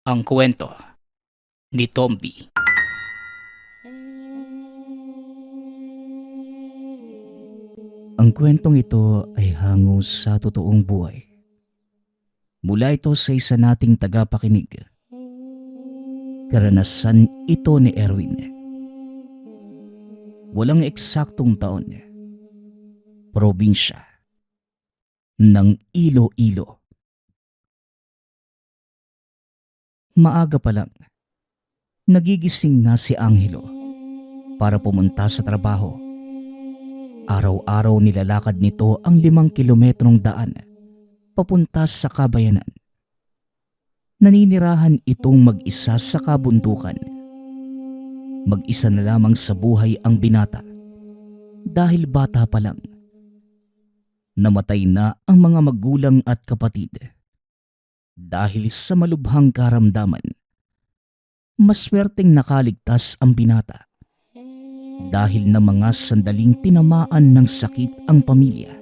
Ang kwento ni Tomby. Ang kwentong ito ay hango sa totoong buhay. Mula ito sa isa nating tagapakinig. Karanasan ito ni Erwin. Walang eksaktong taon. Probinsya ng Iloilo. Maaga pa lang, nagigising na si Angelo para pumunta sa trabaho. Araw-araw nilalakad nito ang 5 kilometrong daan papunta sa kabayanan. Naninirahan itong mag-isa sa kabundukan. Mag-isa na lamang sa buhay ang binata dahil bata pa lang. Namatay na ang mga magulang at kapatid. Dahil sa malubhang karamdaman, maswerteng nakaligtas ang binata. Dahil na mga sandaling tinamaan ng sakit ang pamilya.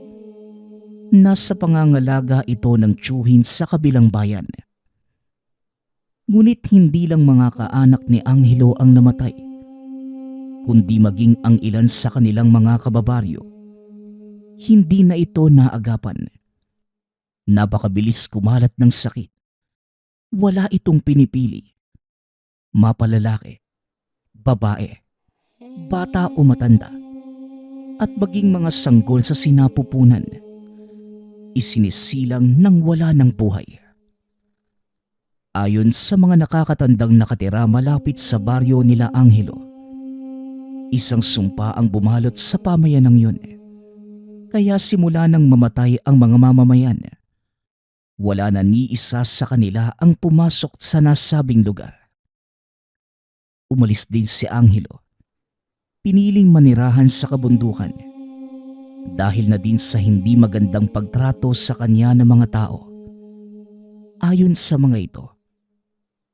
Nasa pangangalaga ito ng tiyuhin sa kabilang bayan. Ngunit hindi lang mga kaanak ni Angelo ang namatay, kundi maging ang ilan sa kanilang mga kababaryo. Hindi na ito naagapan. Napakabilis kumalat ng sakit. Wala itong pinipili. Mapalalaki, babae, bata o matanda, at maging mga sanggol sa sinapupunan. Isinisilang nang wala ng buhay. Ayon sa mga nakakatandang nakatira malapit sa baryo nila Angelo, isang sumpa ang bumalot sa pamayanang yun. Kaya simula nang mamatay ang mga mamamayan, wala na ni isa sa kanila ang pumasok sa nasabing lugar. Umalis din si Angelo. Piniling manirahan sa kabundukan dahil na din sa hindi magandang pagtrato sa kanya ng mga tao. Ayon sa mga ito,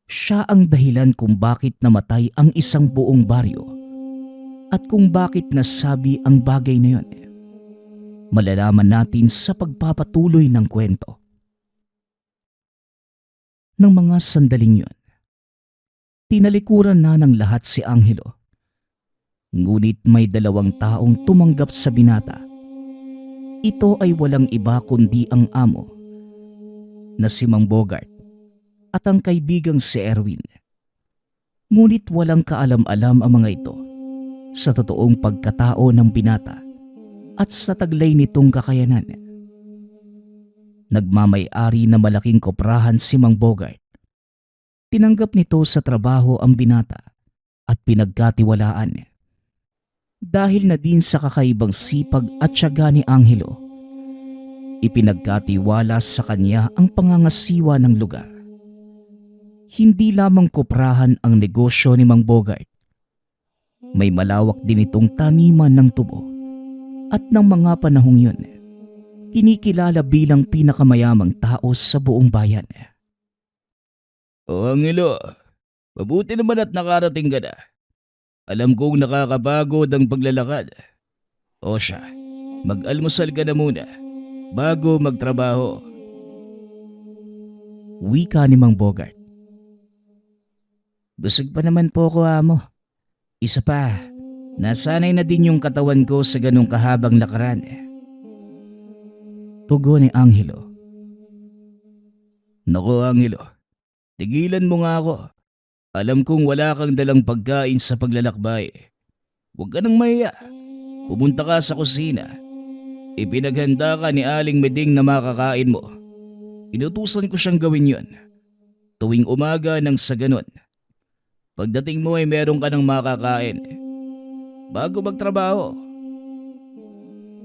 siya ang dahilan kung bakit namatay ang isang buong baryo at kung bakit nasabi ang bagay na yun. Malalaman natin sa pagpapatuloy ng kwento. Ng mga sandaling yun, tinalikuran na ng lahat si Angelo. Ngunit may 2 taong tumanggap sa binata. Ito ay walang iba kundi ang amo na si Mang Bogart at ang kaibigang si Erwin. Ngunit walang kaalam-alam ang mga ito sa totoong pagkatao ng binata at sa taglay nitong kakayanan. Nagmamay-ari na malaking koprahan si Mang Bogart. Tinanggap nito sa trabaho ang binata at pinagkatiwalaan. Dahil na din sa kakaibang sipag at tiyaga ni Angelo, ipinagkatiwala sa kanya ang pangangasiwa ng lugar. Hindi lamang koprahan ang negosyo ni Mang Bogart. May malawak din itong taniman ng tubo at ng mga panahong yun, kinikilala bilang pinakamayamang tao sa buong bayan. O Angelo, mabuti naman at nakarating ka na. Alam kong nakakapagod ang paglalakad. O siya, mag-almusal ka na muna bago magtrabaho. Wika ni Mang Bogart. Busog pa naman po ko, amo. Isa pa, nasanay na din yung katawan ko sa ganong kahabang lakaran. Tugon ni Angelo. Naku Angelo, tigilan mo nga ako. Alam kong wala kang dalang pagkain sa paglalakbay. Huwag ka nang mahiya. Pumunta ka sa kusina. Ipinaghanda ka ni Aling Meding na makakain mo. Inutusan ko siyang gawin yon. Tuwing umaga nang sa ganon. Pagdating mo ay meron ka ng makakain. Bago magtrabaho.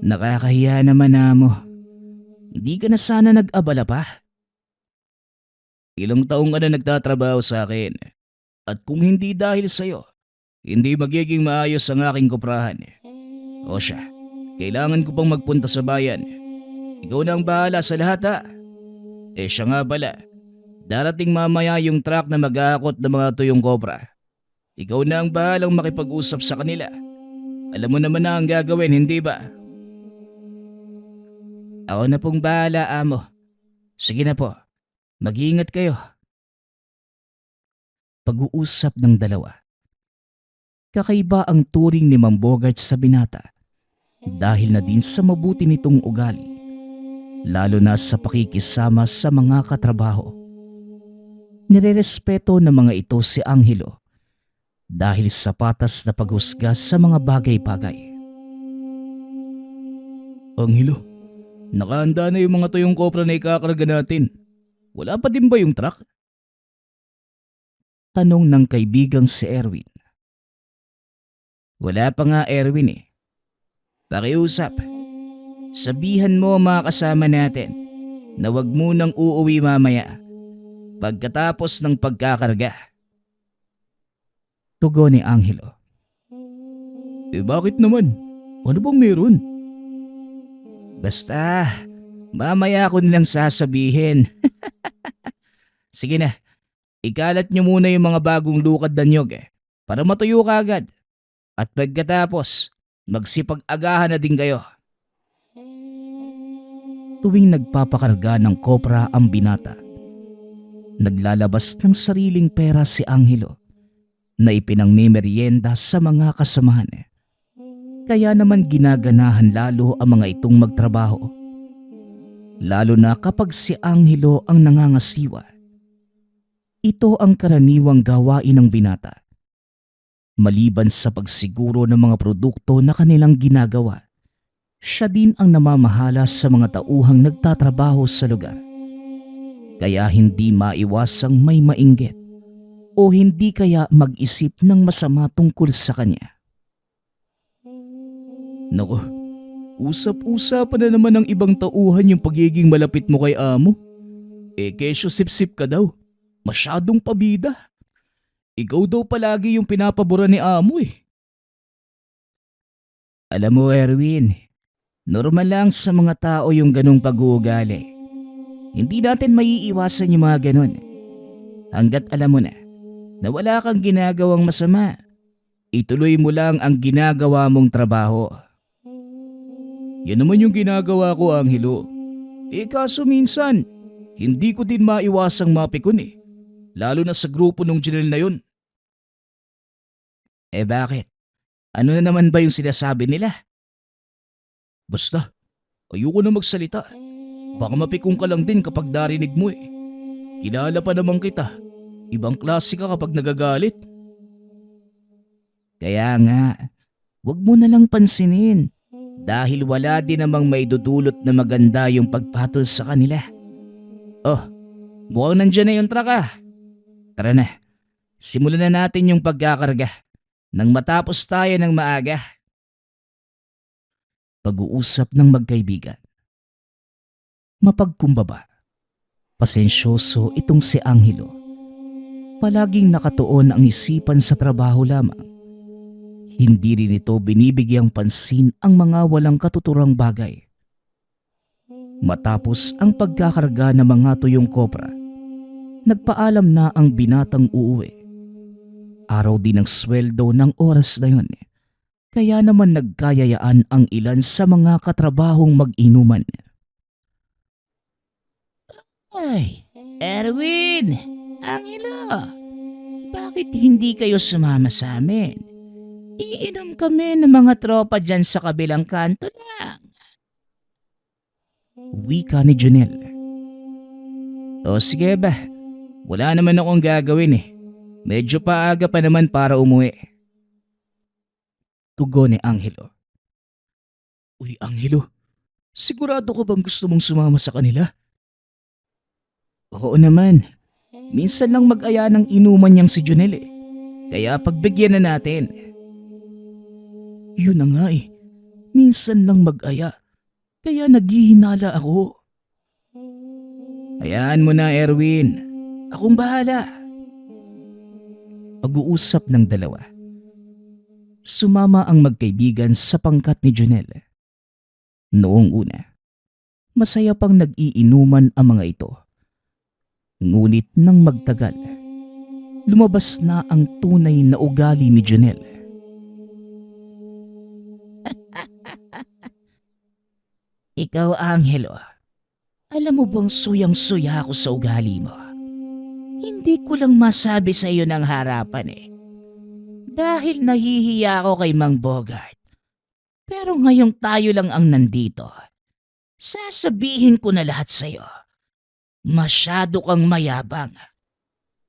Nakakahiya naman, amo. Hindi ka na sana nag-abala pa? Ilang taong ka na nagtatrabaho sa akin. At kung hindi dahil sa'yo, hindi magiging maayos ang aking kuprahan. O siya, kailangan ko pang magpunta sa bayan. Ikaw na ang bahala sa lahat ha. Siya nga pala, darating mamaya yung truck na mag-aakot ng mga tuyong kopra. Ikaw na ang bahalang makipag-usap sa kanila. Alam mo naman na ang gagawin, hindi ba? Ako na pong bahala, amo. Sige na po, mag-iingat kayo. pag-uusap ng dalawa. Kakaiba ang turing ni Ma'am Bogart sa binata dahil na din sa mabuti nitong ugali, lalo na sa pakikisama sa mga katrabaho. Nirerespeto ng mga ito si Angelo dahil sa patas na paghusga sa mga bagay-bagay. Angelo, nakahanda na yung mga tuyong kopra na ikakarga natin. Wala pa din ba yung truck? Tanong ng kaibigang si Erwin. Wala pa nga, Erwin eh. Pakiusap. Sabihan mo ang mga kasama natin na wag munang uuwi mamaya pagkatapos ng pagkakarga. Tugon ni Angelo. Bakit naman? Ano bang meron? Basta, mamaya ko nilang sasabihin. Sige na, ikalat nyo muna yung mga bagong lukad na nyog para matuyo ka agad. At pagkatapos, magsipag-agahan na din kayo. Tuwing nagpapakarga ng kopra ang binata, naglalabas ng sariling pera si Angelo na ipinangmimerienda sa mga kasamahan. Kaya naman ginaganahan lalo ang mga itong magtrabaho. Lalo na kapag si Angelo ang nangangasiwa. Ito ang karaniwang gawain ng binata. Maliban sa pagsiguro ng mga produkto na kanilang ginagawa, siya din ang namamahala sa mga tauhang nagtatrabaho sa lugar. Kaya hindi maiwasang may mainggit o hindi kaya mag-isip ng masama tungkol sa kanya. Naku, usap-usapan na naman ng ibang tauhan yung pagiging malapit mo kay amo. Kesyo sip-sip ka daw. Masyadong pabida. Ikaw daw palagi yung pinapabura ni amo eh. Alam mo, Erwin, normal lang sa mga tao yung ganong pag-uugali. Hindi natin maiiwasan yung mga ganon. Hanggat alam mo na wala kang ginagawang masama, ituloy mo lang ang ginagawa mong trabaho. Yan naman yung ginagawa ko, Angelo. Kaso minsan, hindi ko din maiwasang mapikon eh. Lalo na sa grupo ng Janelle na yun. Bakit? Ano na naman ba yung sinasabi nila? Basta, ayoko na magsalita. Baka mapikong ka lang din kapag narinig mo eh. Kilala pa naman kita. Ibang klase ka kapag nagagalit. Kaya nga, wag mo na lang pansinin dahil wala din namang maidudulot na maganda yung pagpatol sa kanila. Oh, mukhang nandyan na yung truck ah. Tara na, simulan na natin yung pagkakarga nang matapos tayo ng maaga. Pag-uusap ng magkaibigan. Mapagkumbaba, pasensyoso itong si Angelo. Palaging nakatuon ang isipan sa trabaho lamang. Hindi rin ito binibigyang pansin ang mga walang katuturang bagay. Matapos ang pagkakarga ng mga tuyong kopra, nagpaalam na ang binatang uuwi. Araw din ang sweldo ng oras na yun. Kaya naman nagkayayaan ang ilan sa mga katrabahong mag-inuman. Ay, Erwin! Angelo! Bakit hindi kayo sumama sa amin? Iinom kami ng mga tropa dyan sa kabilang kanto lang. Wika ni Janelle. O sige ba, wala naman akong gagawin eh. Medyo paaga pa naman para umuwi. Tugon ni Angelo. Uy Angelo, sigurado ka bang gusto mong sumama sa kanila? Oo naman. Minsan lang mag-aya ng inuman niyang si Janelle eh. Kaya pagbigyan na natin. Yun na nga eh. Minsan lang mag-aya. Kaya naghihinala ako. Hayaan mo na, Erwin. Akong bahala. Pag-uusap ng dalawa. Sumama ang magkaibigan sa pangkat ni Janelle. Noong una, masaya pang nag-iinuman ang mga ito. Ngunit nang magtagal, lumabas na ang tunay na ugali ni Janelle. Ikaw, Angelo, alam mo bang suyang-suya ako sa ugali mo? Hindi ko lang masabi sa iyo ng harapan eh. Dahil nahihiya ako kay Mang Bogart. Pero ngayong tayo lang ang nandito, sasabihin ko na lahat sa iyo. Masyado kang mayabang.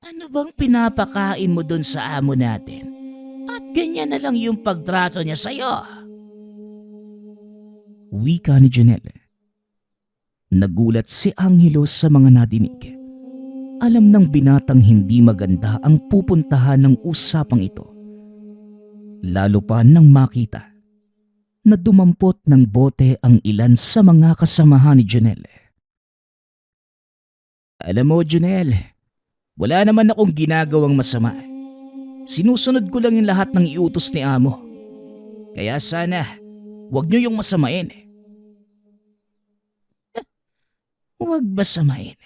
Ano bang pinapakain mo dun sa amo natin? At ganyan na lang yung pagtrato niya sa iyo. Wika ni Janelle. Nagulat si Angelo sa mga nadinig. Alam ng binatang hindi maganda ang pupuntahan ng usapang ito. Lalo pa nang makita na dumampot ng bote ang ilan sa mga kasamahan ni Janelle. Alam mo, Janelle, wala naman akong ginagawang masama. Sinusunod ko lang yung lahat ng iutos ni amo. Kaya sana, huwag niyo yung masamain. Huwag masamain.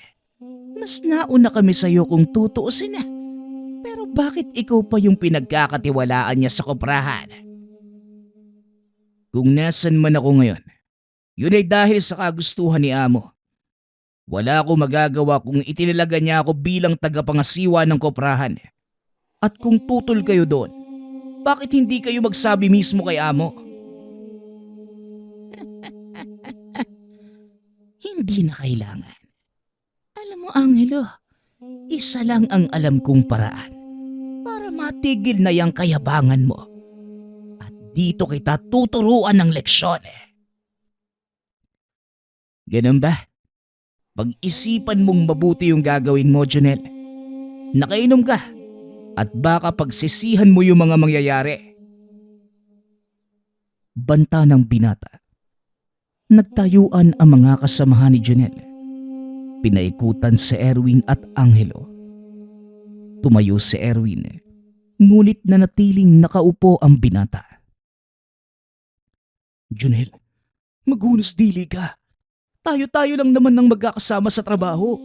Mas nauna kami sa iyo kung tutuusin na. Pero bakit ikaw pa yung pinagkakatiwalaan niya sa koprahan? Kung nasan man ako ngayon, yun ay dahil sa kagustuhan ni amo. Wala akong magagawa kung itinalaga niya ako bilang tagapangasiwa ng koprahan. At kung tutol kayo doon, bakit hindi kayo magsabi mismo kay amo? Hindi na kailangan. Alam mo, Angelo, isa lang ang alam kong paraan para matigil na yung kayabangan mo. At dito kita tuturuan ng leksyon. Ganun ba? Pag-isipan mong mabuti yung gagawin mo, Janelle. Nakainom ka at baka pagsisihan mo yung mga mangyayari. Banta ng binata. Nagtayuan ang mga kasamahan ni Janelle. Pinaikutan si Erwin at Angelo. Tumayo si Erwin, ngunit nanatiling nakaupo ang binata. Janelle, maghunos dili ka. Tayo-tayo lang naman ng magkakasama sa trabaho.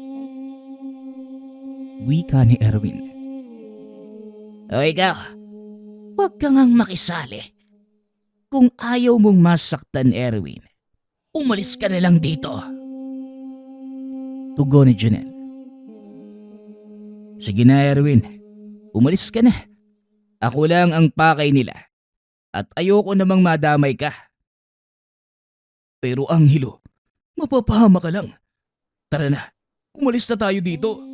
Wika ni Erwin. O ikaw, huwag ka ngang makisali. Kung ayaw mong masaktan, Erwin, umalis ka na lang dito. Tugon ni Janelle. Sige na, Erwin. Umalis ka na. Ako lang ang pakay nila. At ayoko namang madamay ka. Pero Angelo, mapapahama ka lang. Tara na, umalis na tayo dito.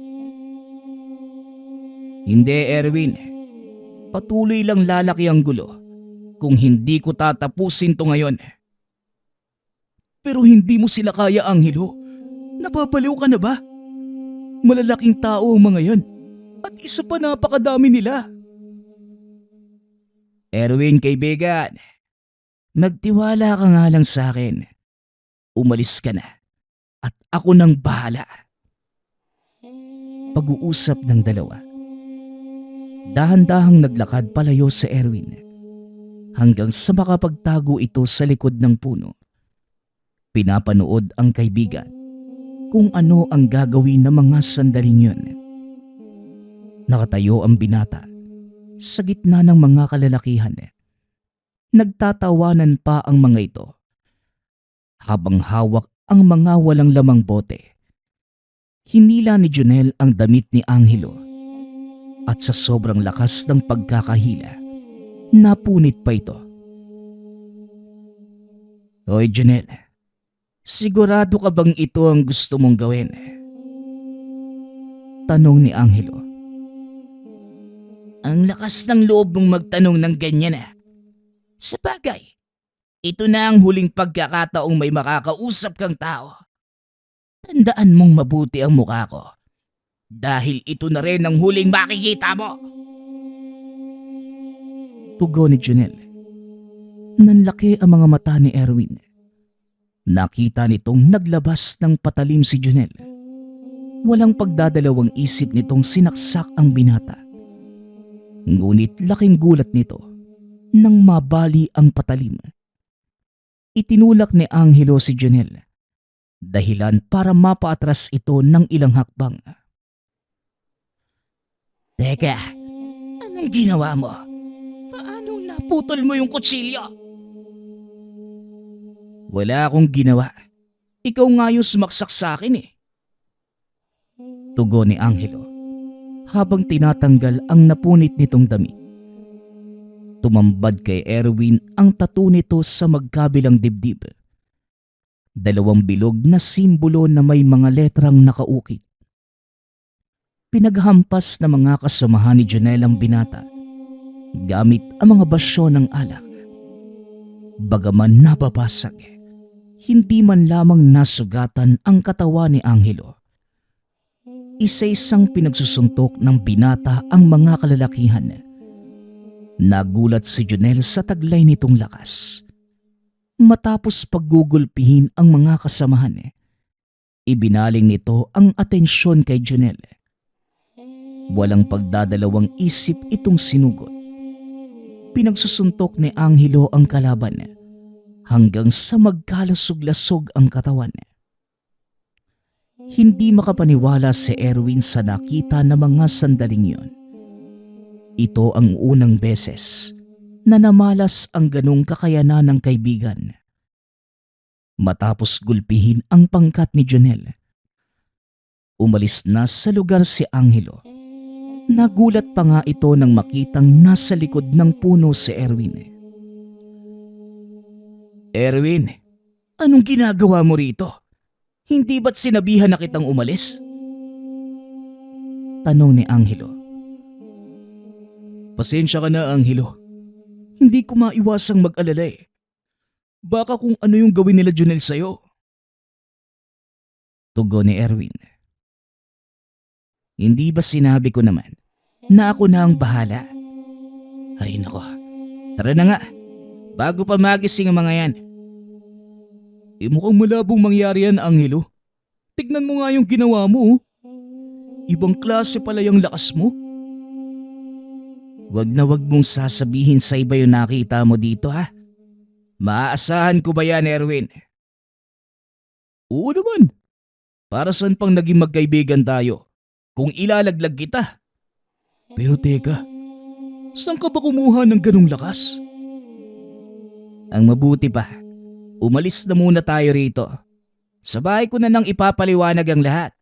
Hindi, Erwin. Patuloy lang lalaki ang gulo kung hindi ko tatapusin to ngayon. Pero hindi mo sila kaya, Angelo. Napapaliw ka na ba? Malalaking tao ang mga yan. At isa pa napakadami nila. Erwin, kaibigan. Magtiwala ka nga lang sa akin. Umalis ka na. At ako nang bahala. Pag-uusap ng dalawa. Dahan-dahang naglakad palayo si Erwin. Hanggang sa makapagtago ito sa likod ng puno. Pinapanood ang kaibigan kung ano ang gagawin ng mga sandaling yun. Nakatayo ang binata sa gitna ng mga kalalakihan. Nagtatawanan pa ang mga ito habang hawak ang mga walang lamang bote. Hinila ni Janelle ang damit ni Angelo at sa sobrang lakas ng pagkakahila, napunit pa ito. Hoy Janelle, sigurado ka bang ito ang gusto mong gawin? Tanong ni Angelo. Ang lakas ng loob mong magtanong ng ganyan ah. Sa bagay, ito na ang huling pagkakataong may makakausap kang tao. Tandaan mong mabuti ang mukha ko. Dahil ito na rin ang huling makikita mo. Tugon ni Janelle. Nanlaki ang mga mata ni Erwin. Nakita nitong naglabas ng patalim si Janelle. Walang pagdadalawang isip nitong sinaksak ang binata. Ngunit laking gulat nito nang mabali ang patalim. Itinulak ni Angelo si Janelle, dahilan para mapaatras ito ng ilang hakbang. Teka, anong ginawa mo? Paano naputol mo yung kutsilyo? Wala akong ginawa. Ikaw nga yung sumaksak sa akin eh. Tugon ni Angelo. habang tinatanggal ang napunit nitong damit. Tumambad kay Erwin ang tattoo nito sa magkabilang dibdib. Dalawang bilog na simbolo na may mga letrang nakaukit. Pinaghampas na mga kasamahan ni Jonel ang binata gamit ang mga basyo ng alak. Bagaman nababasag, hindi man lamang nasugatan ang katawan ni Angelo. Isa-isang pinagsusuntok ng binata ang mga kalalakihan. Nagulat si Jonel sa taglay nitong lakas. Matapos paggugulpihin ang mga kasamahan, ibinaling nito ang atensyon kay Jonel. Walang pagdadalawang isip itong sinugot. Pinagsusuntok ni Angelo ang kalaban hanggang sa magkalasog-lasog ang katawan. Hindi makapaniwala si Erwin sa nakita na mga sandaling yon. Ito ang unang beses na namalas ang ganong kakayanan ng kaibigan. Matapos gulpihin ang pangkat ni Jonel, umalis na sa lugar si Angelo. Nagulat pa nga ito nang makitang nasa likod ng puno si Erwin. Erwin, anong ginagawa mo rito? Hindi ba't sinabihan na kitang umalis? Tanong ni Angelo. Pasensya ka na, Angelo. Hindi ko maiwasang mag-alala eh. Baka kung ano yung gawin nila Jonel sa'yo. Tugon ni Erwin. Hindi ba sinabi ko naman na ako na ang bahala? Ay nako, tara na nga. Bago pa magising ang mga yan. Mukhang malabong mangyari yan, Angelo. Tignan mo nga yung ginawa mo. Ibang klase pala yung lakas mo. Wag na wag mong sasabihin sa iba yung nakita mo dito ha. Maaasahan ko ba yan, Erwin? Oo naman. Para saan pang naging magkaibigan tayo kung ilalaglag kita? Pero teka, saan ka ba kumuha ng ganong lakas? Ang mabuti pa, umalis na muna tayo rito. Sa bahay ko na nang ipapaliwanag ang lahat.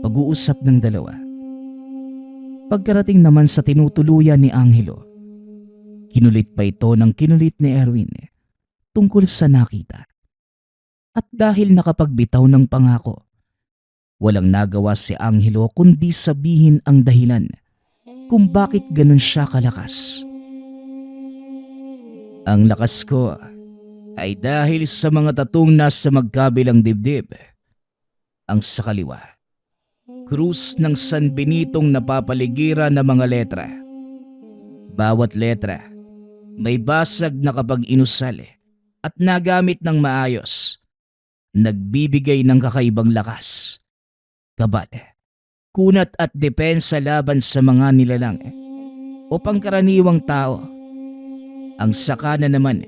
Pag-uusap ng dalawa. Pagkarating naman sa tinutuluyan ni Angelo, kinulit pa ito ng kinulit ni Erwin tungkol sa nakita. At dahil nakapagbitaw ng pangako, walang nagawa si Angelo kundi sabihin ang dahilan kung bakit ganun siya kalakas. Ang lakas ko ay dahil sa mga tatong nasa magkabilang dibdib. Ang sa kaliwa, krus ng San Benitong napapaligiran ng mga letra. Bawat letra may basag na kapag inusal at nagamit ng maayos, nagbibigay ng kakaibang lakas, kabal, kunat at depensa laban sa mga nilalang o pangkaraniwang tao. Ang sakana naman,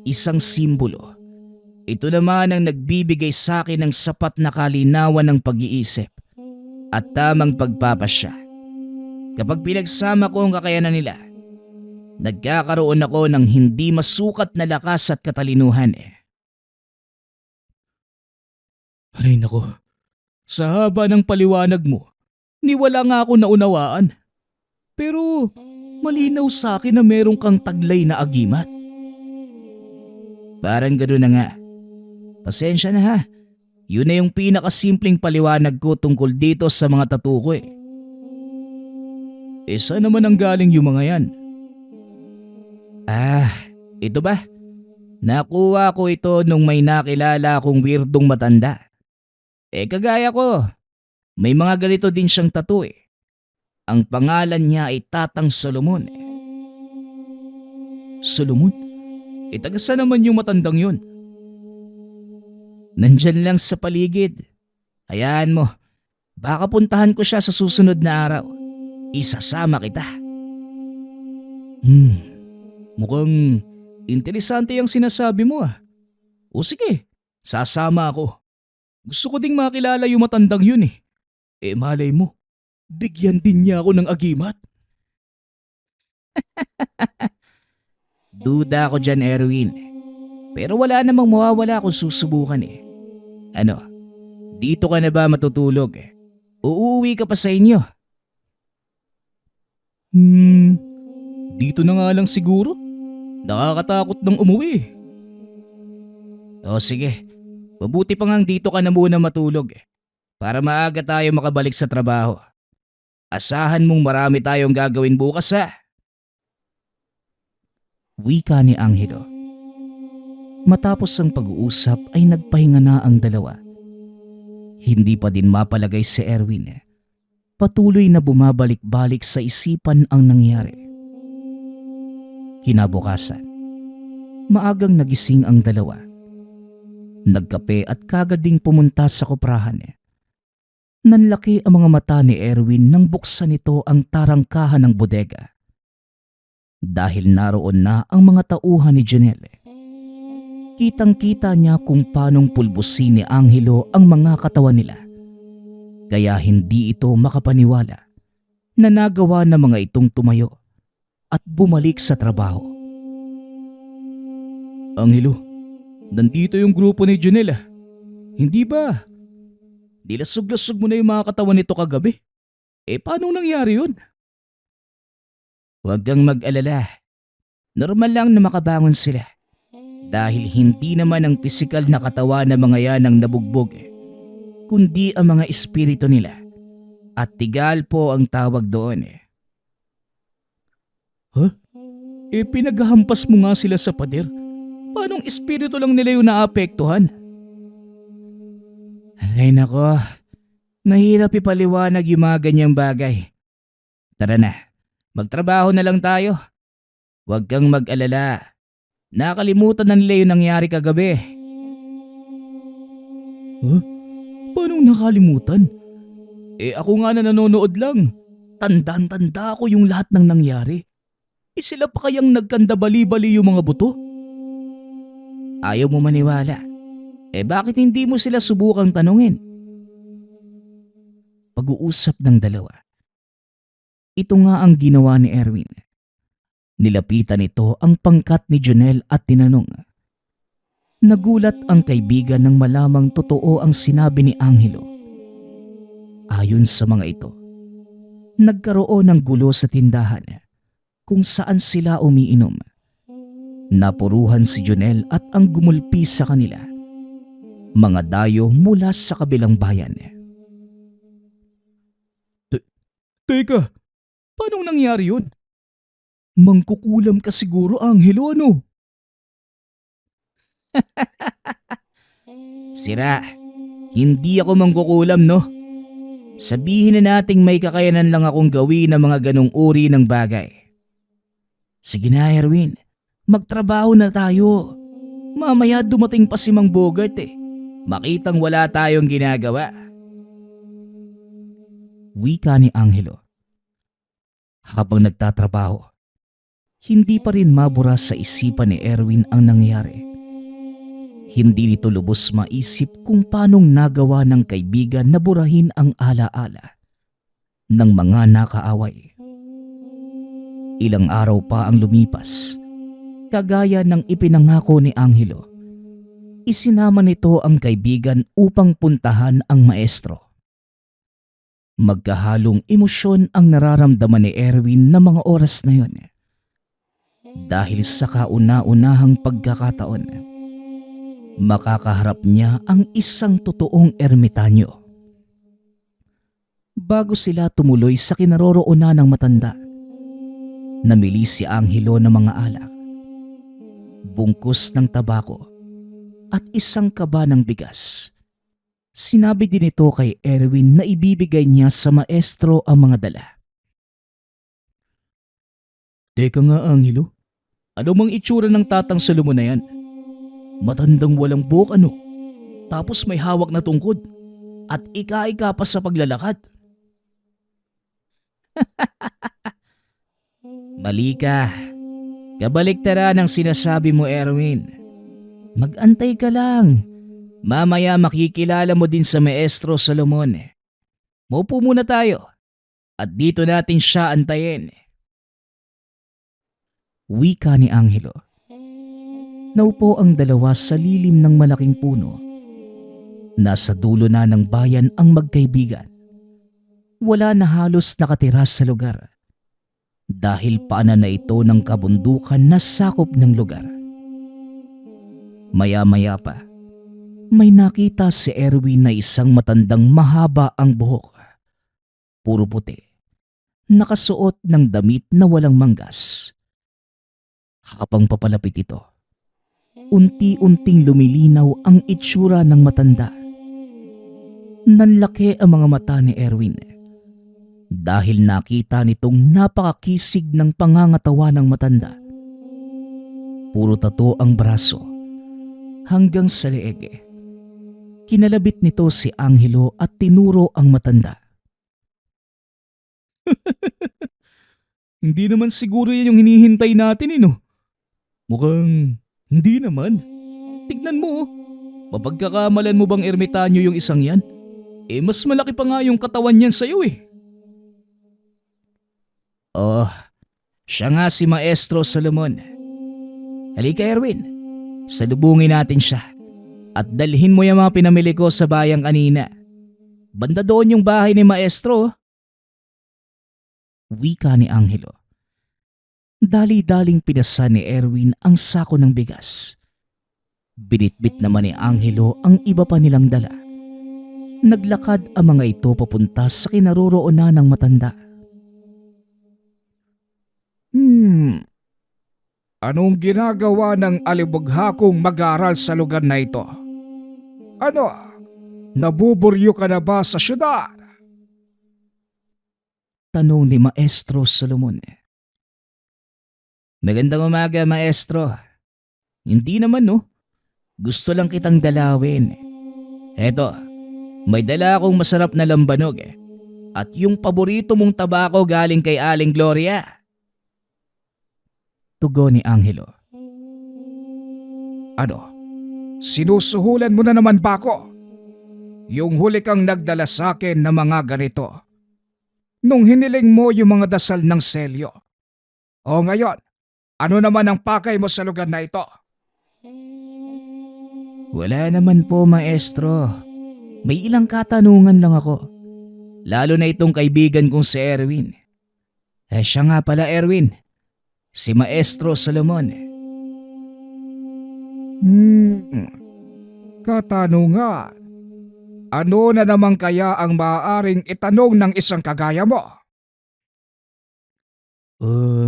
isang simbolo. Ito naman ang nagbibigay sa akin ng sapat na kalinawan ng pag-iisip at tamang pagpapasya. Kapag pinagsama ko ang kakayanan nila, nagkakaroon ako ng hindi masukat na lakas at katalinuhan. Ay nako, sa haba ng paliwanag mo, niwala nga ako naunawaan. Pero malinaw sa akin na meron kang taglay na agimat. Parang gano'n na nga. Pasensya na ha. Yun na yung pinakasimpleng paliwanag ko tungkol dito sa mga tattoo ko eh. Saan naman ang galing yung mga yan? Ito ba? Nakuha ko ito nung may nakilala akong weirdong matanda. Kagaya ko, may mga ganito din siyang tattoo eh. Ang pangalan niya ay Tatang Solomon. Solomon? Taga saan naman yung matandang yun? Nandyan lang sa paligid. Hayaan mo, baka puntahan ko siya sa susunod na araw. Isasama kita. Mukhang interesante ang sinasabi mo ah. O sige, sasama ako. Gusto ko ding makilala yung matandang yun eh. Malay mo, bigyan din niya ako ng agimat. Duda ako dyan, Erwin. Pero wala namang mawawala kung susubukan eh. Ano, dito ka na ba matutulog? uuwi ka pa sa inyo. Dito na nga lang siguro. Nakakatakot ng umuwi. O sige, mabuti pa ngang dito ka na muna matulog para maaga tayo makabalik sa trabaho. Asahan mong marami tayong gagawin bukas ha. Wika ni Angelo. Matapos ang pag-uusap ay nagpahinga na ang dalawa. Hindi pa din mapalagay si Erwin. Patuloy na bumabalik-balik sa isipan ang nangyari. Kinabukasan, maagang nagising ang dalawa. Nagkape at kagad ding pumunta sa koprahan. Nanlaki ang mga mata ni Erwin nang buksan nito ang tarangkahan ng bodega. Dahil naroon na ang mga tauhan ni Janelle. Kitang-kita niya kung paanong pulbusin ni Angelo ang mga katawan nila. Kaya hindi ito makapaniwala na nagawa ng mga itong tumayo at bumalik sa trabaho. Angelo, nandito yung grupo ni Janelle. Hindi ba? Nilasog-lasog mo na yung mga katawan nito kagabi. Paano nangyari yun? Huwag kang mag-alala. Normal lang na makabangon sila. Dahil hindi naman ang pisikal na katawan ng mga yan ang nabugbog, kundi ang mga espiritu nila. At tigal po ang tawag doon. Pinaghahampas mo nga sila sa pader. Paanong espiritu lang nila yung naapektuhan? Ay nako, mahirap ipaliwanag yung mga ganyang bagay. Tara na, magtrabaho na lang tayo. Huwag kang mag-alala. Nakalimutan na nila yung nangyari kagabi. Paanong nakalimutan? Ako nga na nanonood lang. Tandaan-tanda ko yung lahat ng nangyari. Sila pa kayang nagkandabali-bali yung mga buto? Ayaw mo maniwala. Bakit hindi mo sila subukang tanungin? Pag-uusap ng dalawa. Ito nga ang ginawa ni Erwin. Nilapitan nito ang pangkat ni Janelle at tinanong. Nagulat ang kaibigan nang malamang totoo ang sinabi ni Angelo. Ayon sa mga ito, nagkaroon ng gulo sa tindahan kung saan sila umiinom. Napuruhan si Janelle at ang gumulpi sa kanila. Mga dayo mula sa kabilang bayan. Teka, paano nangyari yun? Mangkukulam ka siguro, Angelo, ano? Sira, hindi ako mangkukulam, no? Sabihin na nating may kakayanan lang akong gawin ng mga ganong uri ng bagay. Sige na, Erwin. Magtrabaho na tayo. Mamaya dumating pa si Mang Bogart Makitang wala tayong ginagawa. Wika ni Angelo. Habang nagtatrabaho, hindi pa rin mabura sa isipan ni Erwin ang nangyari. Hindi nito lubos maisip kung paanong nagawa ng kaibigan na burahin ang alaala ng mga nakaaway. Ilang araw pa ang lumipas. Kagaya ng ipinangako ni Angelo, isinama nito ang kaibigan upang puntahan ang maestro. Magkahalong emosyon ang nararamdaman ni Erwin na mga oras na yon. Dahil sa kauna-unahang pagkakataon, makakaharap niya ang isang totoong ermitanyo. Bago sila tumuloy sa kinaroroonan ng matanda, namili si Angelo ng mga alak, bungkus ng tabako at isang kaba ng bigas. Sinabi din ito kay Erwin na ibibigay niya sa maestro ang mga dala. Teka nga, Angelo. Ano mang itsura ng tatang Solomon na yan? Matandang walang buhok ano? Tapos may hawak na tungkod at ika-ika pa sa paglalakad. Mali ka. Kabaliktaran ang sinasabi mo, Erwin. Mag-antay ka lang. Mamaya makikilala mo din sa Maestro Solomon. Maupo muna tayo at dito natin siya antayin. Wika ni Angelo. Naupo ang dalawa sa lilim ng malaking puno. Nasa dulo na ng bayan ang magkaibigan. Wala na halos nakatira sa lugar dahil paanan na ito ng kabundukan na sakop ng lugar. Maya-maya pa, may nakita si Erwin na isang matandang mahaba ang buhok. Puro puti, nakasuot ng damit na walang manggas. Habang papalapit ito, unti-unting lumilinaw ang itsura ng matanda. Nanlaki ang mga mata ni Erwin dahil nakita nitong napakakisig ng pangangatawa ng matanda. Puro tato ang braso hanggang sa leeg. Kinalabit nito si Angelo at tinuro ang matanda. Hindi naman siguro yan yung hinihintay natin no? Mukhang hindi naman. Tignan mo oh. Mapagkakamalan mo bang ermitanyo yung isang yan? Mas malaki pa nga yung katawan niyan sa'yo Oh, siya nga si Maestro Solomon. Halika Erwin, salubungin natin siya at dalhin mo yung mga pinamili ko sa bayang kanina. Banda doon yung bahay ni Maestro. Wika ni Angelo. Dali-daling pinasa ni Erwin ang sako ng bigas. Binitbit naman ni Angelo ang iba pa nilang dala. Naglakad ang mga ito papunta sa kinaroroonan ng matanda. Anong ginagawa ng alibughakong mag-aaral sa lugar na ito? Ano? Nabuburyo ka na ba sa syudad? Tanong ni Maestro Solomon. Magandang umaga, Maestro. Hindi naman Gusto lang kitang dalawin. Eto, may dala akong masarap na lambanog at yung paborito mong tabako galing kay Aling Gloria. Tugon ni Angelo. Ano? Sinusuhulan mo na naman ba ako? Yung huli kang nagdala sa akin na mga ganito. Nung hiniling mo yung mga dasal ng selyo. O ngayon, ano naman ang pakay mo sa lugar na ito? Wala naman po, Maestro. May ilang katanungan lang ako. Lalo na itong kaibigan kong si Erwin. Siya nga pala Erwin. Si Maestro Solomon. Katanungan. Ano na naman kaya ang maaaring itanong ng isang kagaya mo?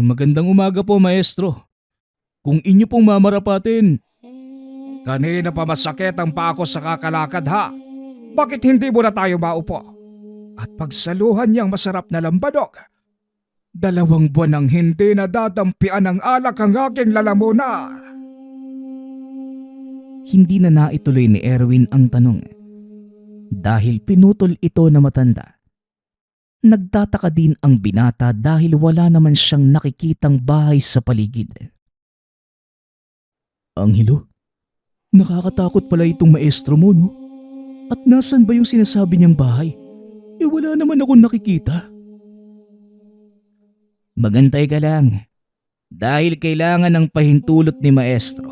Magandang umaga po, Maestro. Kung inyo pong mamarapatin. Kanina pa masakit ang paa ko sa kakalakad ha. Bakit hindi mo na tayo maupo? At pagsaluhan niyang masarap na lambanog. 2 buwan nang hindi nadadampian ng alak ang aking lalamunan. Hindi na naituloy ni Erwin ang tanong dahil pinutol ito na matanda. Nagtataka din ang binata dahil wala naman siyang nakikitang bahay sa paligid. Angelo, nakakatakot pala itong maestro mo, no? At nasan ba yung sinasabi niyang bahay? Wala naman akong nakikita. Magantay ka lang. Dahil kailangan ng pahintulot ni maestro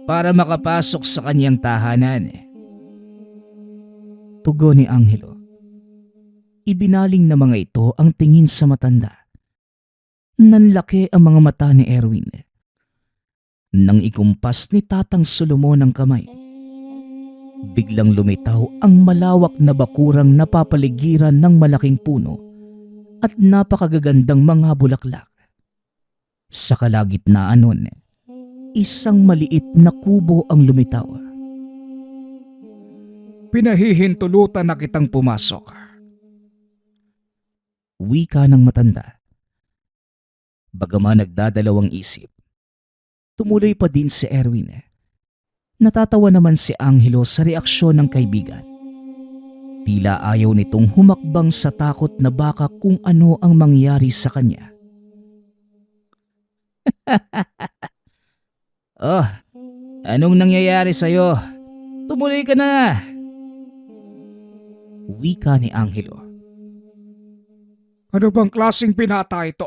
para makapasok sa kanyang tahanan. Tugon ni Angelo. Ibinaling na mga ito ang tingin sa matanda. Nanlaki ang mga mata ni Erwin. Nang ikumpas ni Tatang Solomon ang kamay, biglang lumitaw ang malawak na bakurang napapaligiran ng malaking puno at napakagagandang mga bulaklak. Sa kalagitnaan nun, isang maliit na kubo ang lumitaw. Pinahihintulutan na kitang pumasok. Wika ng matanda. Bagaman nagdadalawang isip, tumuloy pa din si Erwin. Natatawa naman si Angelo sa reaksyon ng kaibigan. Tila ayaw nitong humakbang sa takot na baka kung ano ang mangyari sa kanya. Oh, anong nangyayari sa'yo? Tumuloy ka na! Wika ni Angelo. Ano bang klaseng pinata ito?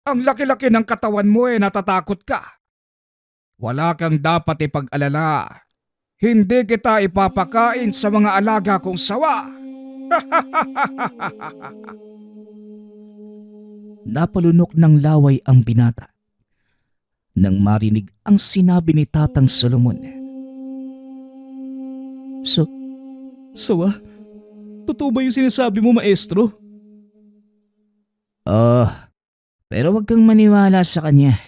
Ang laki-laki ng katawan mo natatakot ka. Wala kang dapat ipag-alala. Hindi kita ipapakain sa mga alaga kong sawa. Napalunok ng laway ang binata nang marinig ang sinabi ni Tatang Solomon. Sawa? Totoo ba yung sinasabi mo, maestro? Oh, pero wag kang maniwala sa kanya.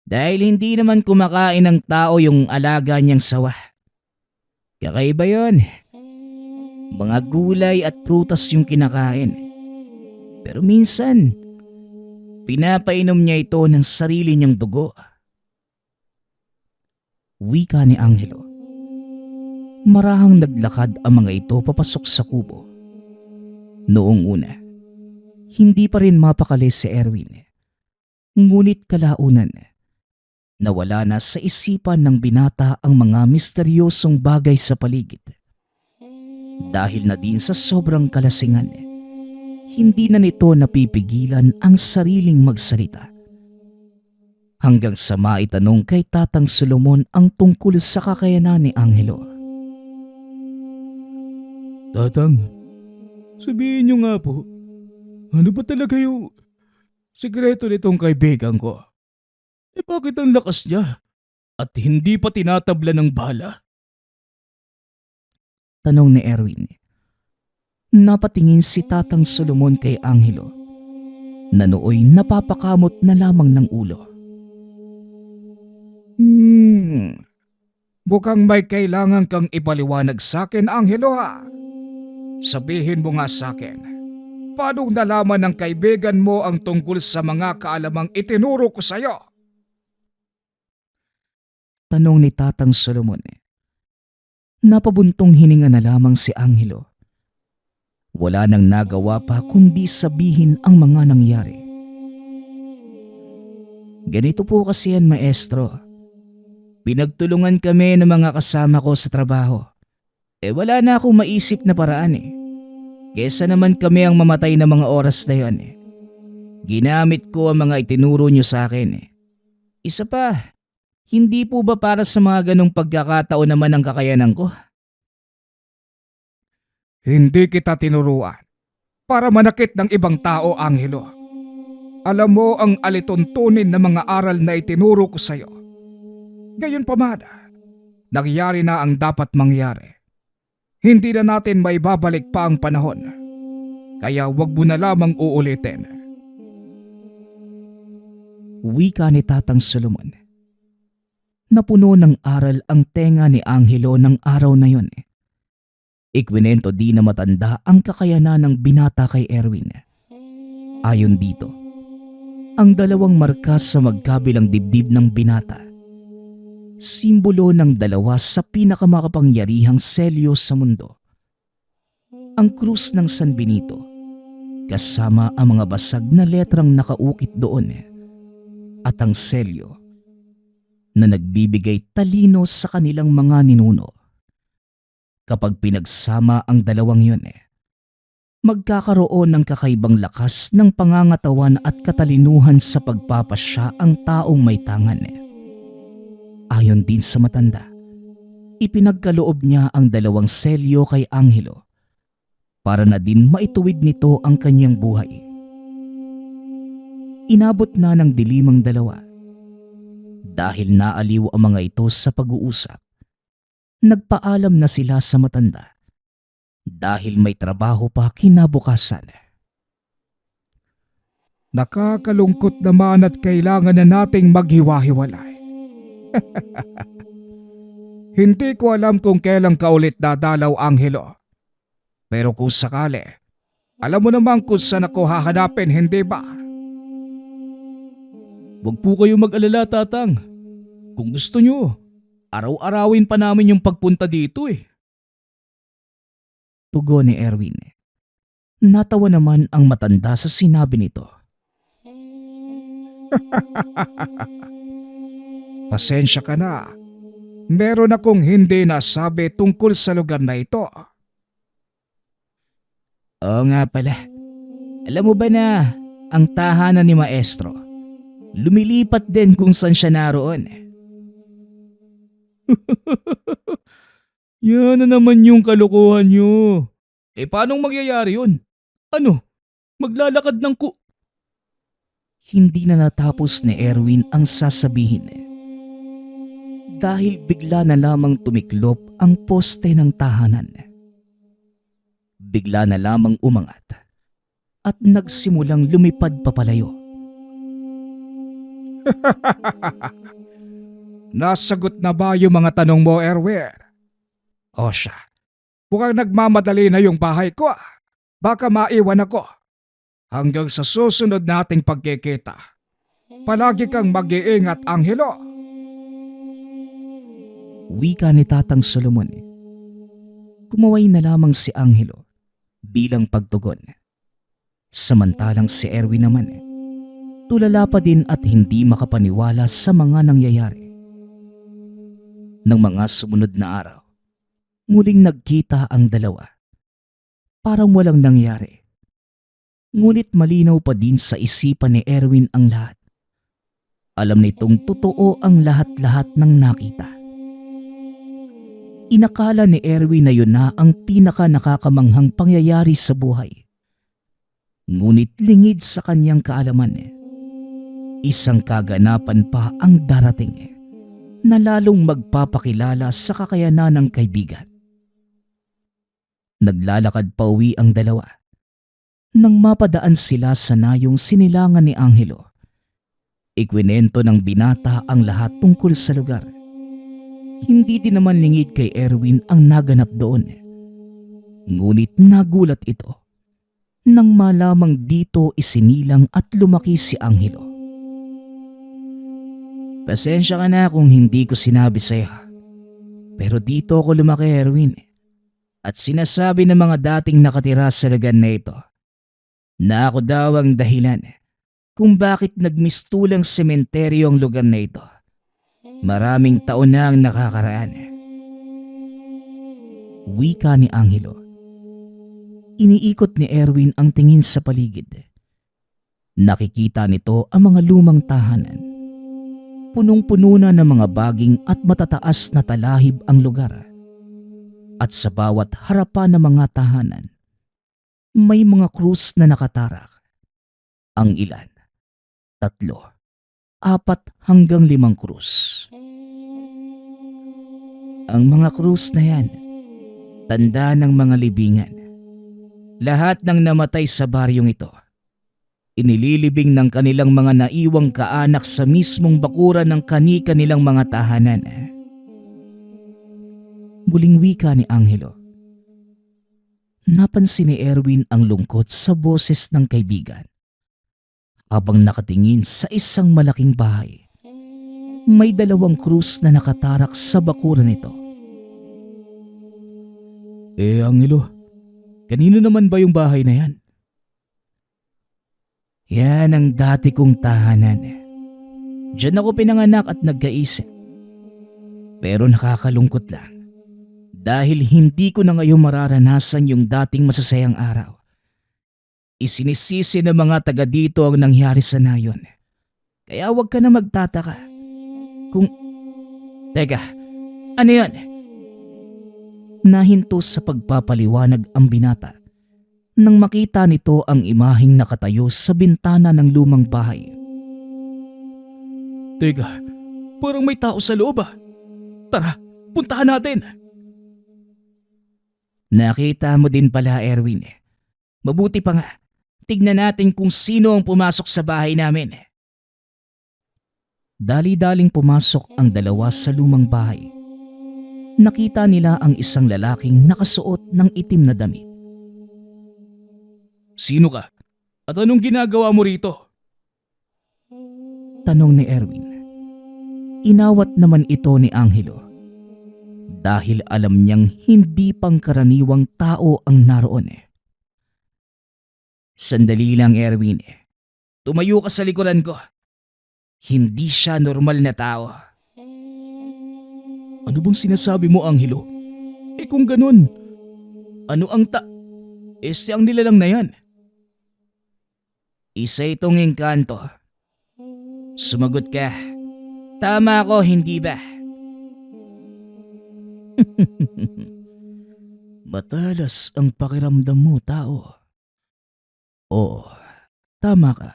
Dahil hindi naman kumakain ng tao yung alaga niyang sawa. Kakaiba yon. Mga gulay at prutas yung kinakain. Pero minsan, pinapainom niya ito ng sarili niyang dugo. Wika ni Angelo. Marahang naglakad ang mga ito papasok sa kubo. Noong una, hindi pa rin mapakali si Erwin. Ngunit kalaunan, nawala na sa isipan ng binata ang mga misteryosong bagay sa paligid. Dahil na din sa sobrang kalasingan, hindi na nito napipigilan ang sariling magsalita. Hanggang sa maitanong kay Tatang Solomon ang tungkol sa kakayanan ni Angelo. Tatang, sabihin niyo nga po, ano ba talaga yung sikreto nitong kaibigan ko? Bakit ang lakas niya at hindi pa tinatabla ng bala? Tanong ni Erwin. Napatingin si Tatang Solomon kay Angelo na nooy napapakamot na lamang ng ulo. Mukhang may kailangan kang ipaliwanag sa akin, Angelo ha. Sabihin mo nga sa akin, paano nalaman ng kaibigan mo ang tungkol sa mga kaalamang itinuro ko sa'yo? Tanong ni Tatang Solomon. Napabuntong hininga na lamang si Angelo. Wala nang nagawa pa kundi sabihin ang mga nangyari. Ganito po kasi yan, maestro. Pinagtulungan kami ng mga kasama ko sa trabaho. Wala na akong maisip na paraan eh. Kesa naman kami ang mamatay na mga oras na yun eh. Ginamit ko ang mga itinuro nyo sa akin eh. Isa pa, hindi po ba para sa mga ganong pagkakataon naman ang kakayanan ko? Hindi kita tinuruan para manakit ng ibang tao, Angelo. Alam mo ang alituntunin ng mga aral na itinuro ko sa'yo. Gayon pa man, nangyari na ang dapat mangyari. Hindi na natin may babalik pa ang panahon. Kaya wag mo na lamang uulitin. Wika ni Tatang Solomon. Napuno ng aral ang tenga ni Angelo ng araw na yon. Ikwinento di na matanda ang kakayanan ng binata kay Erwin. Ayon dito, ang dalawang marka sa magkabilang dibdib ng binata, simbolo ng dalawa sa pinakamakapangyarihang selyo sa mundo. Ang krus ng San Benito, kasama ang mga basag na letrang nakaukit doon, at ang selyo na nagbibigay talino sa kanilang mga ninuno. Kapag pinagsama ang dalawang yun, magkakaroon ng kakaibang lakas ng pangangatawan at katalinuhan sa pagpapasya ang taong may tangan. Ayon din sa matanda, ipinagkaloob niya ang dalawang selyo kay Angelo para na din maituwid nito ang kanyang buhay. Inabot na ng dilimang dalawa. Dahil naaliw ang mga ito sa pag-uusap, nagpaalam na sila sa matanda dahil may trabaho pa kinabukasan. Nakakalungkot naman at kailangan na nating maghiwa-hiwalay. Hindi ko alam kung kailan ka ulit dadalaw, Angelo. Pero kung sakali, alam mo naman kung saan ako hahanapin, hindi ba? Huwag po kayo mag-alala, Tatang. Kung gusto nyo, araw-arawin pa namin yung pagpunta dito eh. Tugon ni Erwin. Natawa naman ang matanda sa sinabi nito. Pasensya ka na. Meron akong hindi nasabi tungkol sa lugar na ito. Oo nga pala. Alam mo ba na ang tahanan ni Maestro, lumilipat din kung saan siya naroon? Yan na naman yung kalokohan nyo. Paanong mangyayari yun? Ano? Maglalakad ng Hindi na natapos ni Erwin ang sasabihin dahil bigla na lamang tumiklop ang poste ng tahanan. Bigla na lamang umangat at nagsimulang lumipad papalayo. Nasagot na ba yung mga tanong mo, Erwin? O siya, mukhang nagmamadali na yung bahay ko. Baka maiwan ako. Hanggang sa susunod nating pagkikita. Palagi kang mag-iingat, Angelo. Wika ni Tatang Solomon. Kumaway na lamang si Angelo bilang pagtugon. Samantalang si Erwin naman tulala pa din at hindi makapaniwala sa mga nangyayari. Nang mga sumunod na araw, muling nagkita ang dalawa. Parang walang nangyari. Ngunit malinaw pa din sa isipan ni Erwin ang lahat. Alam nitong totoo ang lahat-lahat ng nakita. Inakala ni Erwin na yun na ang pinaka nakakamanghang pangyayari sa buhay. Ngunit lingid sa kanyang kaalaman, isang kaganapan pa ang darating na lalong magpapakilala sa kakayanan ng kaibigan. Naglalakad pa uwi ang dalawa. Nang mapadaan sila sa nayong sinilangan ni Angelo, ikwinento ng binata ang lahat tungkol sa lugar. Hindi din naman lingid kay Erwin ang naganap doon. Ngunit nagulat ito nang malamang dito isinilang at lumaki si Angelo. Pasensya ka na kung hindi ko sinabi sa'yo. Pero dito ako lumaki, Erwin. At sinasabi ng mga dating nakatira sa lugar na ito na ako daw ang dahilan kung bakit nagmistulang sementeryo ang lugar na ito. Maraming taon na ang nakakaraan. Wika ni Angelo. Iniikot ni Erwin ang tingin sa paligid. Nakikita nito ang mga lumang tahanan. Punong-puno na ng mga baging at matataas na talahib ang lugar. At sa bawat harapan ng mga tahanan, may mga krus na nakatarak. Ang ilan, 3, 4 hanggang 5 krus. Ang mga krus na yan, tanda ng mga libingan. Lahat ng namatay sa baryong ito, inililibing ng kanilang mga naiwang kaanak sa mismong bakuran ng kani-kanilang mga tahanan. Muling wika ni Angelo. Napansin ni Erwin ang lungkot sa boses ng kaibigan. Habang nakatingin sa isang malaking bahay, may 2 krus na nakatarak sa bakuran nito. Angelo, kanino naman ba yung bahay na yan? Yan ang dati kong tahanan. Diyan ako pinanganak at nagkaisip. Pero nakakalungkot lang. Dahil hindi ko na ngayon mararanasan yung dating masasayang araw. Isinisisi ng mga taga dito ang nangyari sa nayon. Kaya huwag ka na magtataka. Teka, ano yan? Nahinto sa pagpapaliwanag ang binata nang makita nito ang imaheng nakatayo sa bintana ng lumang bahay. Teka, parang may tao sa loob ah. Tara, puntahan natin. Nakita mo din pala, Erwin. Mabuti pa nga. Tignan natin kung sino ang pumasok sa bahay namin. Dali-daling pumasok ang dalawa sa lumang bahay. Nakita nila ang isang lalaking nakasuot ng itim na damit. Sino ka? At anong ginagawa mo rito? Tanong ni Erwin. Inawat naman ito ni Angelo. Dahil alam niyang hindi pangkaraniwang tao ang naroon. Sandali lang, Erwin. Tumayo ka sa likuran ko. Hindi siya normal na tao. Ano bang sinasabi mo, Angelo? Kung ganun, ano ang siyang nilalang na yan? Isa itong engkanto. Sumagot ka. Tama ako, hindi ba? Matalas ang pakiramdam mo, tao. Oo, tama ka.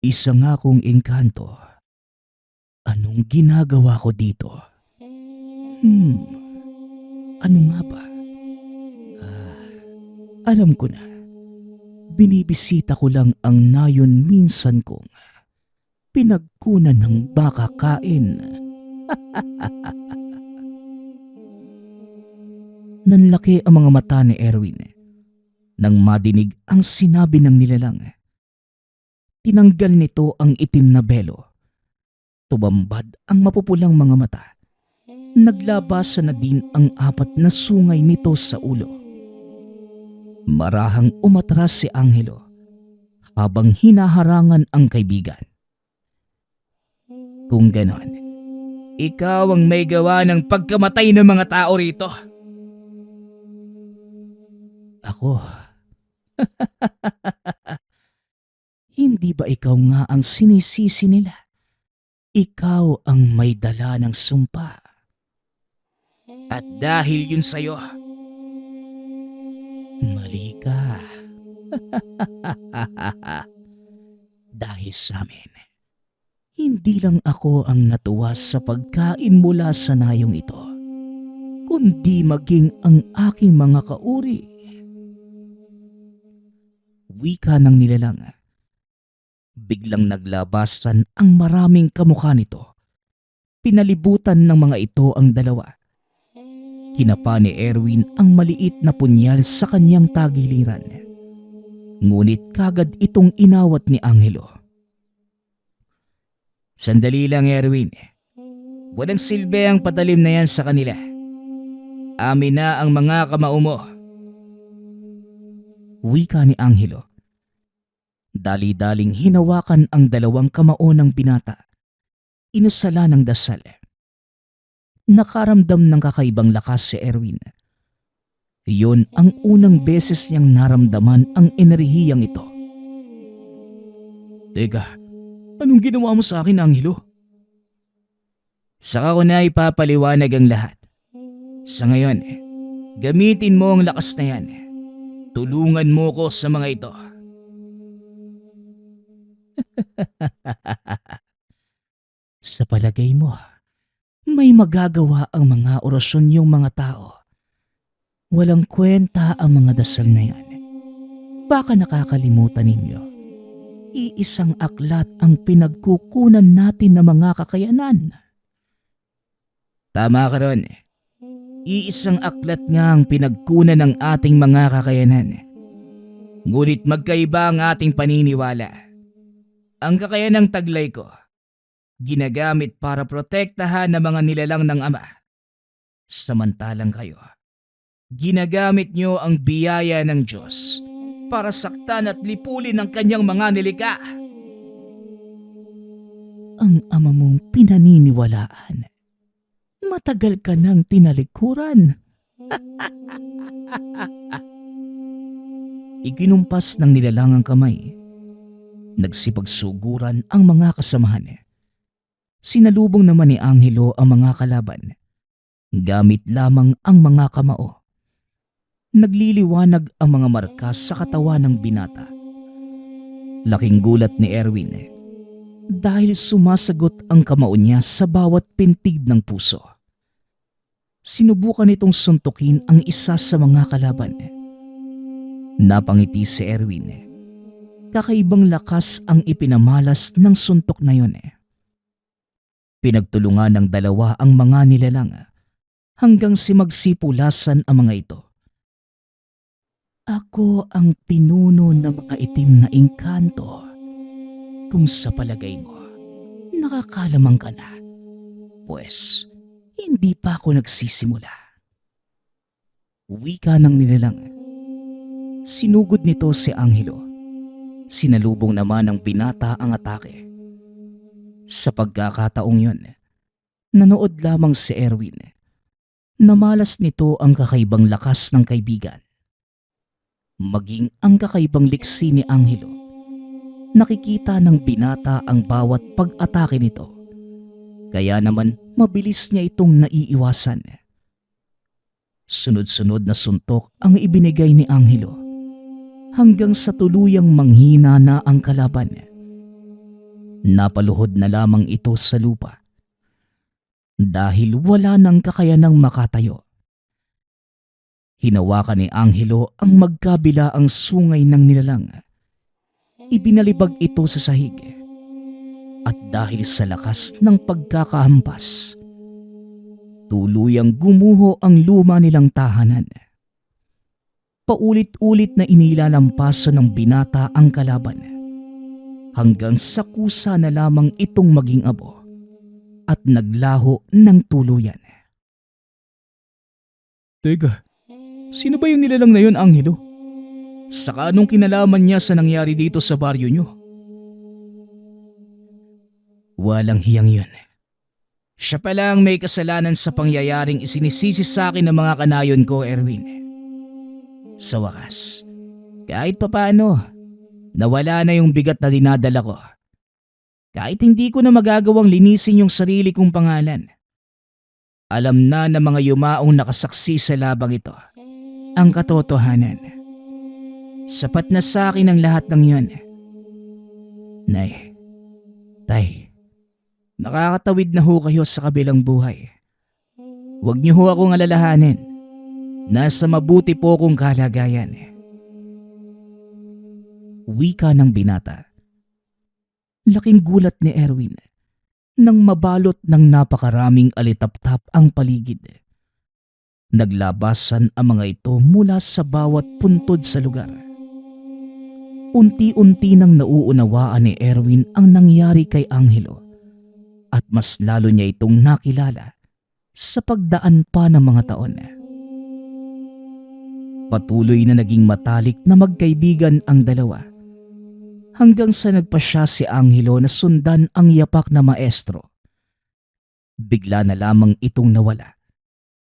Isa nga kong engkanto. Anong ginagawa ko dito? Hmm, ano nga ba? Alam ko na. Binibisita ko lang ang nayon minsan kong pinagkunan ng baka kain. Nanlaki ang mga mata ni Erwin nang madinig ang sinabi ng nilalang. Tinanggal nito ang itim na belo. Tumambad ang mapupulang mga mata. Naglabasan na din ang 4 na sungay nito sa ulo. Marahang umatras si Angelo habang hinaharangan ang kaibigan. Kung ganon, Ikaw ang may gawa ng pagkamatay ng mga tao rito. ako. Hindi ba ikaw nga ang sinisisi nila? Ikaw ang may dala ng sumpa. At dahil yun sa'yo, Mali ka. Dahil sa amin, hindi lang ako ang natuwa sa pagkain mula sa nayong ito, kundi maging ang aking mga kauri. Wika ng nilalang. Biglang naglabasan ang maraming kamukha nito. Pinalibutan ng mga ito ang dalawa. Kinapa ni Erwin ang maliit na punyal sa kanyang tagiliran. Ngunit kagad itong inawat ni Angelo. sandali lang Erwin. Walang silbi ang patalim na yan sa kanila. Amin na ang mga kamao mo. Wika ni Angelo. Dali-daling hinawakan ang 2 kamao ng binata. Inusala ng dasal. Nakaramdam ng kakaibang lakas si Erwin. Iyon ang unang beses niyang naramdaman ang enerhiyang ito. Teka, anong ginawa mo sa akin, Angelo? Saka ko na ipapaliwanag ang lahat. Sa ngayon, gamitin mo ang lakas na yan. Tulungan mo ko sa mga ito. Sa palagay mo, may magagawa ang mga orasyon yung mga tao. Walang kwenta ang mga dasal na yan. Baka nakakalimutan ninyo. Iisang aklat ang pinagkukunan natin ng mga kakayanan. Tama ka ron. Iisang aklat nga ang pinagkunan ng ating mga kakayanan. Ngunit magkaiba ang ating paniniwala. Ang kakayanang taglay ko, ginagamit para protektahan ng mga nilalang ng Ama. Samantalang kayo, ginagamit nyo ang biyaya ng Diyos para saktan at lipulin ang kanyang mga nilikha. Ang ama mong pinaniniwalaan. Matagal ka nang tinalikuran. Ikinumpas ng nilalang ang kamay. Nagsipagsuguran ang mga kasamahan. Sinalubong naman ni Angelo ang mga kalaban. Gamit lamang ang mga kamao. Nagliliwanag ang mga markas sa katawan ng binata. Laking gulat ni Erwin dahil sumasagot ang kamao niya sa bawat pintig ng puso. Sinubukan itong suntukin ang isa sa mga kalaban. Napangiti si Erwin. Kakaibang lakas ang ipinamalas ng suntok na yon. Pinagtulungan ng 2 ang mga nilalang hanggang magsipulasan ang mga ito. Ako ang pinuno ng mga itim na engkanto. Kung sa palagay mo, nakakalamang ka na, pues hindi pa ako nagsisimula. Wika ng nilalang. Sinugod nito si Angelo. Sinalubong naman ng binata ang atake. Sa pagkakataong yon, nanood lamang si Erwin. Namalas nito ang kakaibang lakas ng kaibigan. Maging ang kakaibang liksi ni Angelo. Nakikita ng binata ang bawat pag-atake nito. Kaya naman mabilis niya itong naiiwasan. Sunod-sunod na suntok ang ibinigay ni Angelo hanggang sa tuluyang manghina na ang kalaban. Napaluhod na lamang ito sa lupa dahil wala nang kakayanang makatayo. Hinawakan ni Angelo ang magkabilaang sungay ng nilalang. Ibinalibag ito sa sahig. At dahil sa lakas ng pagkakahampas, tuluyang gumuho ang luma nilang tahanan. Paulit-ulit na inilalampasan ng binata ang kalaban hanggang sa kusa na lamang itong maging abo at naglaho ng tuluyan. Teka, sino ba yung nilalang na yun, Angelo? Saka anong kinalaman niya sa nangyari dito sa baryo nyo? Walang hiyang yun. Siya pala ang may kasalanan sa pangyayaring isinisisi sa akin ng mga kanayon ko, Erwin. Sa wakas, kahit papaano, nawala na yung bigat na dinadala ko. Kahit hindi ko na magagawang linisin yung sarili kong pangalan. Alam na ng mga yumaong nakasaksi sa labang ito ang katotohanan. Sapat na sa akin ang lahat ng yun. Nay, Tay, nakakatawid na ho kayo sa kabilang buhay. Huwag niyo ho akong alalahanin. Nasa mabuti po kong kalagayan. Wika ng binata. Laking gulat ni Erwin nang mabalot ng napakaraming alitaptap ang paligid. Naglabasan ang mga ito mula sa bawat puntod sa lugar. Unti-unti nang nauunawaan ni Erwin ang nangyari kay Angelo at mas lalo niya itong nakilala sa pagdaan pa ng mga taon. Patuloy na naging matalik na magkaibigan ang dalawa hanggang sa nagpasya si Angelo na sundan ang yapak na maestro. Bigla na lamang itong nawala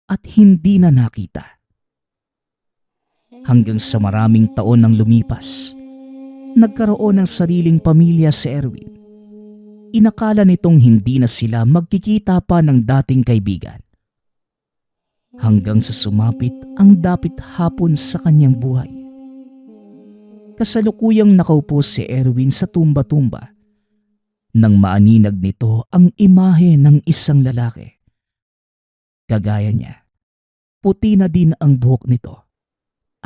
at hindi na nakita. Hanggang sa maraming taon nang lumipas, nagkaroon ng sariling pamilya si Erwin. Inakala nitong hindi na sila magkikita pa ng dating kaibigan. Hanggang sa sumapit ang dapit hapon sa kanyang buhay. Kasalukuyang nakaupo si Erwin sa tumba-tumba nang maaninag nito ang imahe ng isang lalaki. Kagaya niya, puti na din ang buhok nito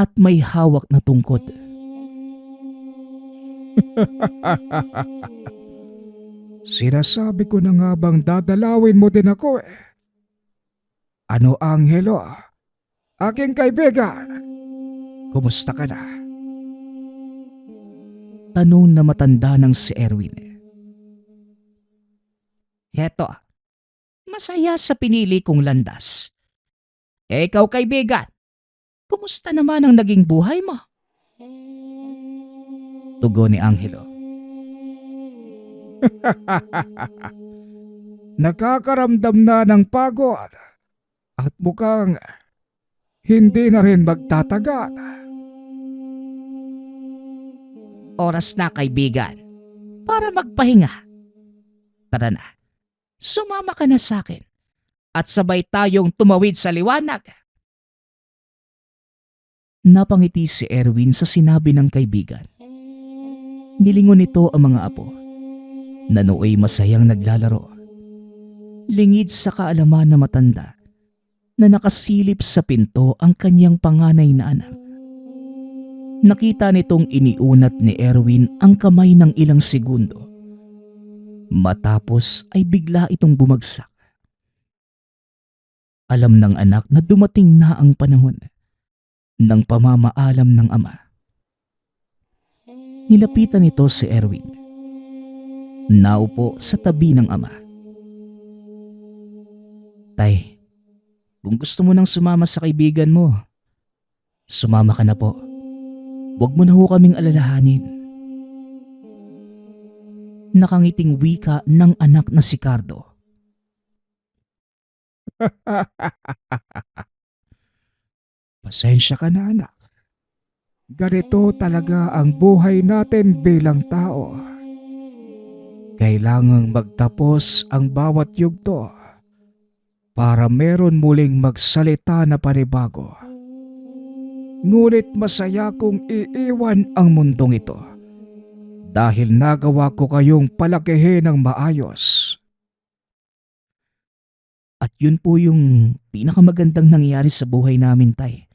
at may hawak na tungkod. Sinasabi ko na nga bang dadalawin mo din ako eh. Ano, Angelo? Aking kaibigan, kumusta ka na? Tanong na matanda ng si Erwin. Heto, masaya sa pinili kong landas. Ikaw, kaibigan, kumusta naman ang naging buhay mo? Tugon ni Angelo. Nakakaramdam na ng pagod at mukhang hindi na rin magtatagal. Oras na, kaibigan, para magpahinga. Tara na, sumama ka na sa akin at sabay tayong tumawid sa liwanag. Napangiti si Erwin sa sinabi ng kaibigan. Nilingon nito ang mga apo na nooy masayang naglalaro. Lingid sa kaalaman na matanda na nakasilip sa pinto ang kanyang panganay na anak. Nakita nitong iniunat ni Erwin ang kamay ng ilang segundo. Matapos ay bigla itong bumagsak. Alam ng anak na dumating na ang panahon ng pamamaalam ng ama. Nilapitan nito si Erwin. Naupo sa tabi ng ama. Tay, kung gusto mo nang sumama sa kaibigan mo, sumama ka na po. Huwag mo na ho kaming alalahanin. Nakangiting wika ng anak na si Cardo. Pasensya ka na, anak. Ganito talaga ang buhay natin bilang tao. Kailangang magtapos ang bawat yugto para meron muling magsalita na panibago. Ngunit masaya kong iiwan ang mundong ito dahil nagawa ko kayong palakihin ng maayos. At yun po yung pinakamagandang nangyari sa buhay namin, Tay.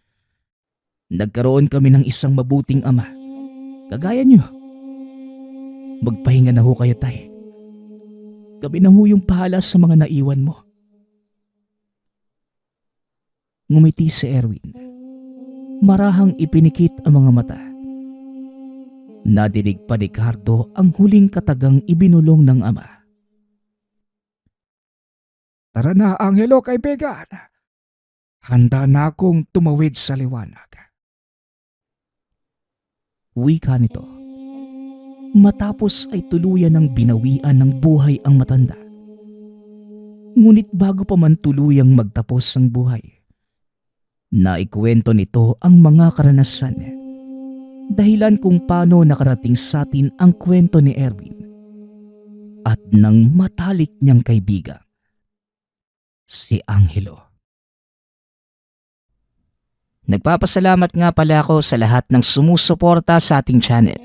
Nagkaroon kami ng isang mabuting ama. Kagaya nyo. Magpahinga na ho kayo, Tay. Kami na ho yung pahala sa mga naiwan mo. Ngumiti si Erwin. Marahang ipinikit ang mga mata. Nadinig pa ni Cardo ang huling katagang ibinulong ng ama. Tara na, Angelo, kaibigan. Handa na akong tumawid sa liwanag. Wika nito. Matapos ay tuluyan ng binawian ng buhay ang matanda. Ngunit bago pa man tuluyang magtapos ang buhay, naikwento nito ang mga karanasan, dahilan kung paano nakarating sa atin ang kwento ni Erwin at ng matalik niyang kaibigan, si Angelo. Nagpapasalamat nga pala ako sa lahat ng sumusuporta sa ating channel.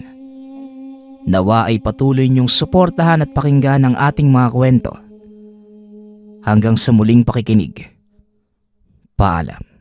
Nawa ay patuloy niyong suportahan at pakinggan ang ating mga kwento. Hanggang sa muling pakikinig. Paalam.